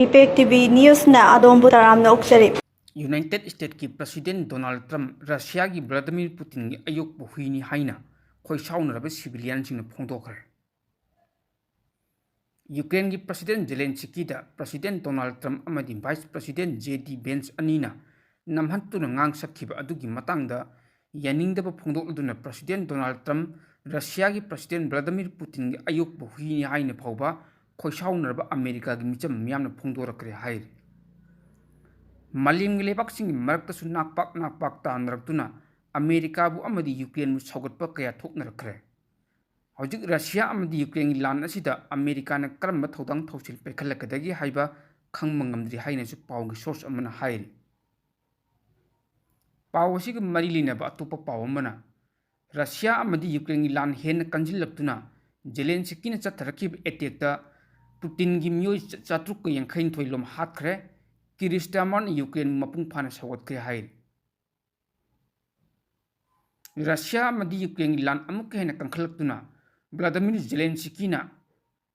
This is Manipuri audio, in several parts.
ꯏꯄꯦꯛ ꯇꯤꯚꯤ ꯅ꯭ꯌꯨꯁꯅ ꯑꯗꯣꯝꯕꯨ ꯇꯔꯥꯝꯅ ꯑꯣꯛꯆꯔꯤ꯫ यूनाइटेड स्टेट की प्रेसिडेंट डोनाल्ड ट्रम्प रशिया की व्लादिमीर पुतिन की अयोग्य हुईनी हाइना खोइसाउनरब सिविलियनसिंगना फोंदोखरे। यूक्रेन की प्रेसिडेंट जेलेंस्की दा प्रेसिडेंट डोनाल्ड ट्रम्प अमदी वाइस प्रेसिडेंट जेडी बेंस अनीना नमहत्तुना ngang अदुगी मतंगदा यानिंगदब फोंदोकलदुना प्रेसिडेंट डोनाल्ड ट्रम्प रशिया की प्रेसिडेंट व्लादिमीर पुतिन की अयोग्य हुईनी हाइना फाउबा खोइसाउनरब अमेरिका की मिचम मियामना फोंदोरकरे हाइर। मालिम लेबाकसिंग मरक्तसु नाकपाक तानरक्तुना अमेरिकाबु अमदी यूक्रेन सौगटप कया थोकनरखरे। हौजिक रशिया अमदी यूक्रेन लान असिदा अमेरिकाना करम थौदांग थौसिल पेखलकदगी हाइबा खंगम ngamdri हाइनसु पावगी सोर्स अमना हाइर। पाव असिग मरी लिनबा अतोप पाव अमना रशिया अमदी यूक्रेन लान हेन कंजिलक्तुना जेलेंस्कीना चथरखिब एटेकता पुतिन की मियोय 480 लोम हातखरे। किरिस्टामन यूक्रेन मपुंग फाना सवतखरे हाइर। रशिया अमदी यूक्रेन लान अमुक हेन कंखलक्तुना व्लादिमीर जेलेंस्कीना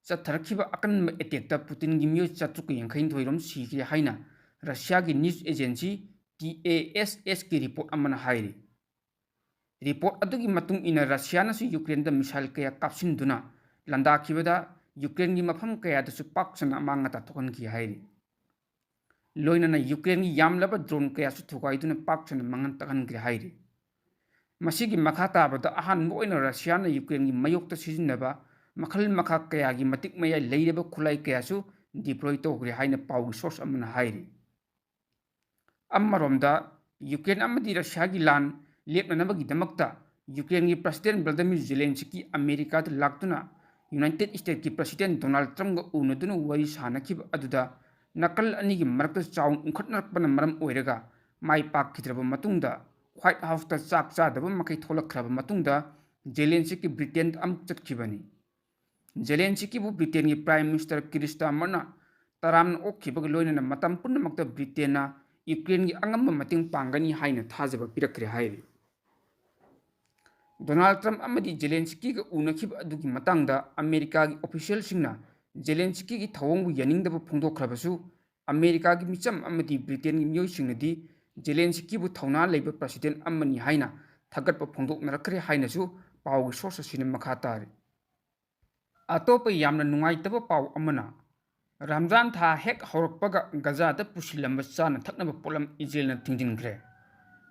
चथरखिब अकनब एटेकता पुतिन की मियोय 480 लोम सीखरे हाइना रशिया की न्यूज एजेंसी TASS की रिपोर्ट अमना हाइर। रिपोर्ट अदुगी मतुंग इना रशियानासु यूक्रेन मिसाइल कया कापसिनदुना लंदाखिबदा यूक्रेन की मफम कयादसु पाकसना मांगता थोकनखि हाइर। लोइनना यूक्रेन की यामलब ड्रोन कयासु थुगाइदुना पाकसना मंगन तखनग्रे हाइर। मसिगी मखा ताबदा अहानबो ओइना रशियाना यूक्रेन की मयोक्ता सिजिनबा मखल मखा कयागी मतिक मया लेइरब खुलाई कयासु डिप्लॉय तोग्रे हाइना पाउगी सोर्स अमना हाइर। अमरोमदा यूक्रेन अमदी रशिया की लान लेपननबगीदमक्ता यूक्रेन की प्रेसिडेंट व्लादिमीर जेलेंस्की अमेरिका लाक्तुना यूनाइटेड स्टेट की प्रेसिडेंट डोनाल्ड ट्रम्प उनदुना वरी सानखिब अदुदा नकल अनी की मरक्ता चाउन उंखटनरकपना मरम ओइरगा माई पाकखिद्रब मतुंगदा व्हाइट हाउस ता चाक चादब मकै थोलखरब मतुंगदा जेलेंस्की ब्रिटेन अमुक चटखिबनी। जेलेंस्की बु ब्रिटेन की प्राइम मिनिस्टर किरिस्टामरना तरामना ओखिबग लोइनना मतम पुनमक्ता ब्रिटेनना यूक्रेन की अंगम मतिंग पांगनी हाइना थाजब पिरक्रे हाइर। डोनाल्ड ट्रम्प अमदी जेलेंस्की का उनखिब अदुगी मतंगदा अमेरिका की ऑफिशियल सिंगना जेलेंस्की की थवंगबु यानिंगदब फोंदोखरबसु अमेरिका की मिचम अमदी ब्रिटेन की मियोइसिंगदी जेलेंस्की बु थौना लेब प्रेसिडेंट अमनी हाइना थगटप फोंदोकनरखरे हाइनसु पावगी सोर्स असिना मखा तारे। अतोप यामना नुंगाइतब पाव अमना रमजान था हेक हौरकपगा गजादा पुसिलंब चाना थकनब पोलम इजराइलना थिंजिनखरे।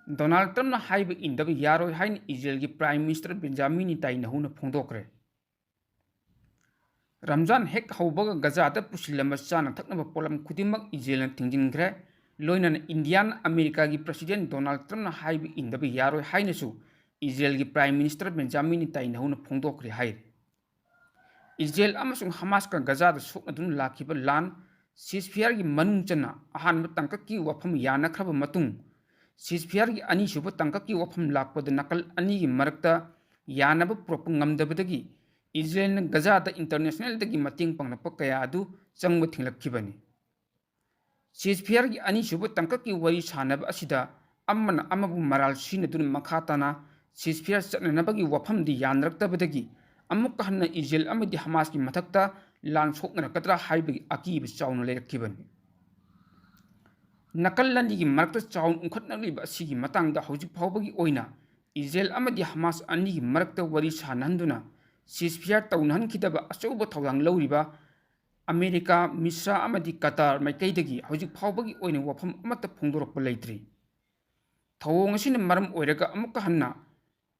डोनाल्ड ट्रम्पना हाइब इंदब यारोय हाइन इजराइल की प्राइम मिनिस्टर बेंजामिन नेतन्याहुना फोंदोखरे। रमजान हेक हौबगा गजादा पुसिलंब चाना थकनब पोलम खुदिमक इजराइलना थिंजिनखरे। लोइनना इंडियन अमेरिका की प्रेसिडेंट डोनाल्ड ट्रम्पना हाइब इंदब यारोय हाइनसु इजराइल की प्राइम मिनिस्टर बेंजामिन नेतन्याहुना फोंदोखरे हाइर। इजराइल अमसुंग हमास का गजादा सोकनदुन लाखिब लान सीजफायर की मनुंग चना अहानब तंकक की वफम यानखरब मतुंग सीजफायर की अनीसुब तंकक की वफम लाकपद नकल अनी की मरक्ता यानब पुरप ngamdabadagi इजराइल गजादा इंटरनेशनल दगी मतिंग पंगनप कया अदु चंगब थिंगलखिबनी। सीजफायर की अनीसुब तंकक की वरी सानब असिदा अमना अमबु मराल सिनदुन मखाताना सीजफायर चटननबगी वफमदि यानरक्तबदगी अमुक हन्ना इजराइल अमदी हमास की मथक्ता लान सोकनरकद्रा हाइबगी अकीब चाउन लेरखिबनी। नकल लंदी की मरक्ता चाउन उंखटनगलिब असिगी मतंगदा हौजिक फाउबगी ओइना इजराइल अमदी हमास अनी की मरक्ता वरी सानहंदुना सीजफायर तौनहनखिदब अचौब थौदांग लौरिबा अमेरिका मिस्रा अमदी कतार माइकैदगी हौजिक फाउबगी ओइना वफम अमत्ता फोंदोरकप लेत्रि। थौओंग असिना मरम ओइरगा अमुक हन्ना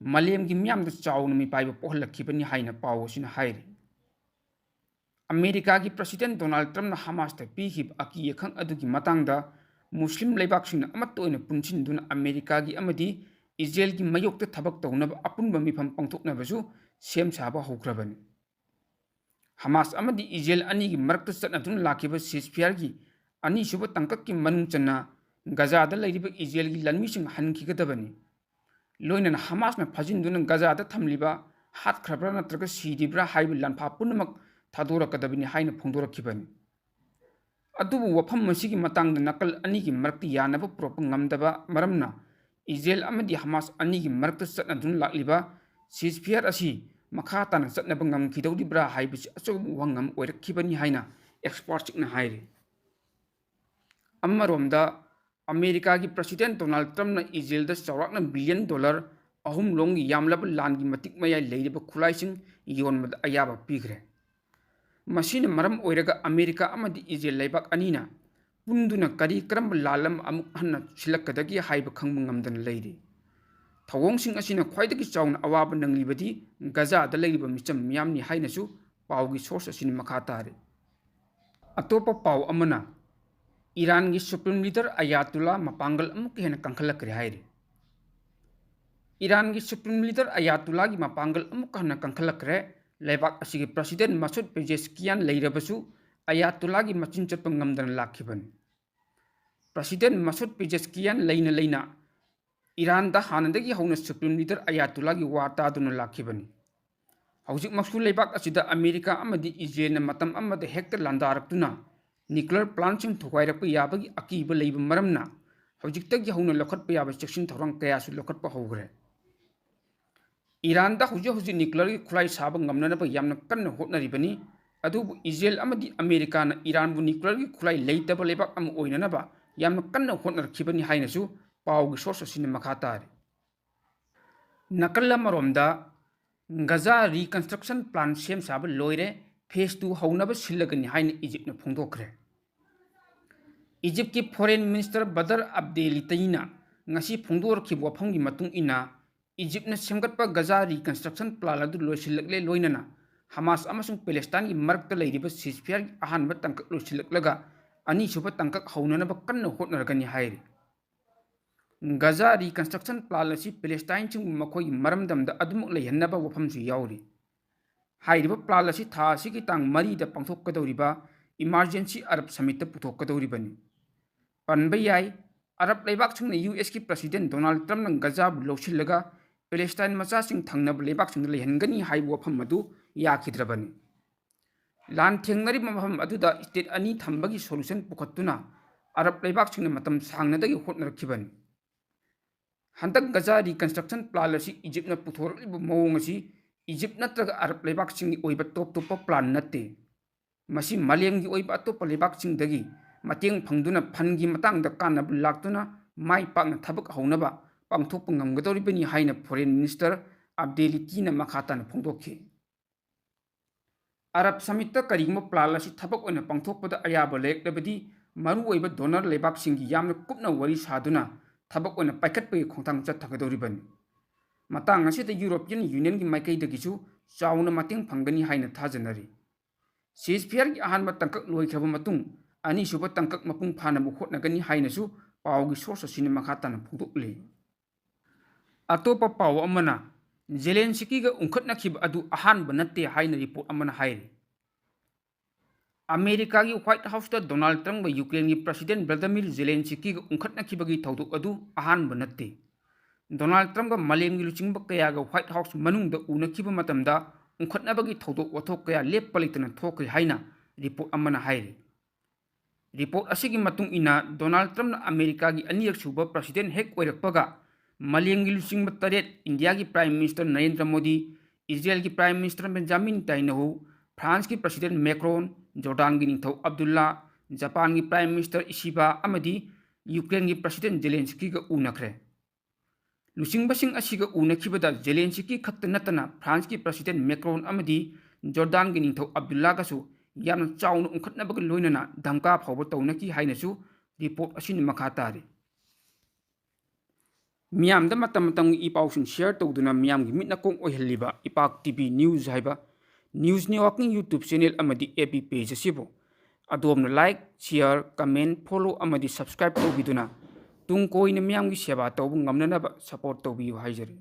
मलेम की मियामदा चाउन मिपाइब पोहलखिबनी हाइना पाव असिना हाइर। अमेरिका की प्रेसिडेंट डोनाल्ड ट्रम्पना हमासता पीखिब अकी अखंग अदुगी मतंगदा मुस्लिम लेबाकसिंगना अमत्ता ओइना पुनसिनदुना अमेरिका की अमदी इजराइल की मयोक्ता थबक तौनब अपुनब मिफम पांथोकनबसु सेम साबा हौख्रबनी। हमास अमदी इजराइल अनी की मरक्ता चटनदुन लाखिब सीजफायर की अनीसुब तंकक की मनुंग चना गजादा लैरिब इजराइल की लन्मीसिंग हनखिगदबनी। लोइनना हमासना फजिनदुना गजादा थमलिबा हातखरब्रा नत्रगा सीदिब्रा हाइब लानफा पुनमक थादोरकदबनी हाइना फोंदोरखिबनी। अदुबु वफम मसिगी मतंगदा नकल अनी की मरक्ता यानब पुरप ngamdaba मरमना इजराइल अमदी हमास अनी की मरक्ता चटनदुन लाक्लिबा सीजफायर असी मखा ताना चटनब ngamखिदौरिब्रा हाइबसि अचौब वंगम ओइरखिबनी हाइना एक्सपर्ट्सना हाइरे। अमरोमदा अमेरिका की प्रेसिडेंट डोनाल्ड ट्रम्प इजरायल चौराकना बिलियन डॉलर अहुम लोंग यामलब लान की मतिक मया लेरिब खुलाइसिंग योनमद अयाब पीग्रे मसीन मरम ओइरगा अमेरिका अमदि इजरायल लेबाक अनीना पुंदुना करी करम लालम अमुक हन्ना सिलक्कदगी हाइब खंग ngamदन लेरि थवोंगसिंग असिना ख्वाइदगी चाउन अवाब नंगलिबदी गजादा लेरिब मिचम मियामनि हाइनसु पाउगी सोर्स असिन मखा तारे अतोप पाउ अमना ईरान की सुप्रीम लीडर अयातुल्ला मपांगल अमुक हेन कंखलक्रे हाइरे ईरान की सुप्रीम लीडर अयातुल्ला की मपांगल अमुक हेन कंखलक्रे लेबाक असिगे प्रेसिडेंट मसूद पेजेस्कियान लेरबसु अयातुल्ला की मचिन चप ngamदन लाखिबन प्रेसिडेंट मसूद पेजेस्कियान लेना ईरान दा हानदगी हौना सुप्रीम लीडर अयातुल्ला की वाता दुन लाखिबनी हौजिक मक्सु लेबाक असिदा अमेरिका अमदि इजरायल मतम अमद हेक्टर लांदारक्तुना न्यूक्लियर प्लांट थुगाइरप याबगी अकीब लेब मरमना हौजिकतगी हौना लखटप याब चेक्सिन थौरंग कयासु लखटप हौग्रे ईरान दा हौजिक न्यूक्लियर की खुलाई साब ngamननब यामना कन्न होटनरिबनी अदुबु इजरायल अमदि अमेरिका ना ईरान बु न्यूक्लियर की खुलाई लेतब लेबाक अम ओइननबा यामना कन्न होटनरखिबनी हाइनसु पाउगी सोर्स असिन मखा तारे नकल मरोमदा गजा रिकंस्ट्रक्शन प्लान सेम साब लोइरे फेज 2 हौनब सिलगनी हाइन इजिप्ट न फोंदोखरे इजिप्ट की फॉरेन मिनिस्टर बदर अब्देलितैना ngasi फोंदोरखि वफंगी मतुंग इना इजिप्ट न सेमगतप गजा रिकंस्ट्रक्शन प्लान अदु लोइसिलकले लोइनना हमास अमसुंग पैलेस्टाइन की मरक्त लेरिब सीजफायर अहानब तंकक लोइसिलकलगा अनि सुब तंकक हौननब कन्न होटनरगनी हाइरे गजा रिकंस्ट्रक्शन प्लान असी पैलेस्टाइन चिंग मखोई मरमदमदा अदुमुक लेहन्नब वफमसु याउरी हाइरिब प्लान असी था असिगी तांग मरीदा पांथोकदौरिबा इमरजेंसी अरब समिट पुथोकदौरिबनी पनबा याई अरब लेबाकसिंग यूएस की प्रेसिडेंट डोनाल्ड ट्रम्प न गजा लौसिलगा पैलेस्टाइन मचासिंग थंगनब लेबाकसिंग लेहनगनी हाइब वफम अदु याखिद्रबनी लान थेंगनरि मफम अदुदा स्टेट अनि थंबगी सोल्यूशन पुखत्तुना अरब लेबाकसिंग मतम सांगनदगी होटनरखिबनी हंतक गजा रिकंस्ट्रक्शन प्लान असी इजिप्ट न पुथोरलिब मओंग असी इजिप्ट नत्रग अरब लेबाकसिंग ओइब टॉप टॉप प्लान नत्ते मसी मालेमगी ओइब अतोप लेबाकसिंग दगी मतेंग फंगदुना फनगी मतंगदा कानब लाक्तुना माइ पाकना थबक हौनबा पांथोप ngamगदौरिबनी हाइना फॉरेन मिनिस्टर अब्देलितीना मखातान फोंदोखि अरब समिट करिगम प्लान असी थबक ओइना पांथोपदा अयाब लेक्लबदी मरु ओइब donor लेबाकसिंगी यामना कुपना worry सादुना थबक ओइना पाइखतपै खोंथांग चथगदौरिबनी Matang असिदा European union की माइकैदगिसु चाउना मतेंग फंगनी हाइना थाजनरी सीजफायर की अहानब तंकक लोइखब मतुंग अनि सुब तंकक मपुंग फानब होटनगनी हाइनसु पाउगी सोर्स असिन मखातान फोंदोकले अतोप पाउ अमना जेलेंस्की गा उंखटनखिब अदु अहानब नत्ते हाइना रिपोर्ट अमना हाइरे अमेरिका की व्हाइट हाउस दा डोनाल्ड ट्रम्प यूक्रेन की प्रेसिडेंट व्लादिमीर जेलेंस्की गा उंखटनखिबगी थौदोक अदु अहानब नत्ते डोनाल्ड ट्रम्प मलेमगी लुचिंब कयागा व्हाइट हाउस मनुंगदा उनखिब मतमदा उंखटनबगी थौदोक वथोक कया लेप्प लेतना थोखै हाइना रिपोर्ट अमना हाइरे रिपोर्ट असिगी मतुंग इना डोनाल्ड ट्रम्प अमेरिका की अनियक सुब प्रेसिडेंट हेक ओइरकपगा मलेमगी लुचिंब तरेट इंडिया की prime minister Narendra Modi Israel की prime minister Benjamin Netanyahu France की प्रेसिडेंट मैक्रोन जॉर्डान की निथौ अब्दुल्ला जापान की प्राइम मिनिस्टर इशिबा अमदी यूक्रेन की प्रेसिडेंट जेलेंस्की गा उनखरे लुचिंबसिंग असिगा उनखिबदा जेलेंस्की खक्त नतना फ्रांस की प्रेसिडेंट मैक्रोन अमदी जॉर्डान की निथौ अब्दुल्ला गासु यामना चाउन उंखटनबग लोइनना धमका फाव तौनकी हाइनसु रिपोर्ट असिन मखा तारे मियामदा मतम मतम इपाउसिंग शेयर तौदुना मियामगी मिटनाकोंग ओइहल्लिबा इपाक टीवी न्यूज़ हाइबा न्यूज़ नेटवर्किंग यूट्यूब चैनल अमदी एपी पेज असिबो अदोमना लाइक शेयर कमेंट फॉलो अमदी सब्सक्राइब तौबिदुना तुंग कोइना मियामगी सेवा तौब ngamnanaba सपोर्ट तौबियु हाइजरी।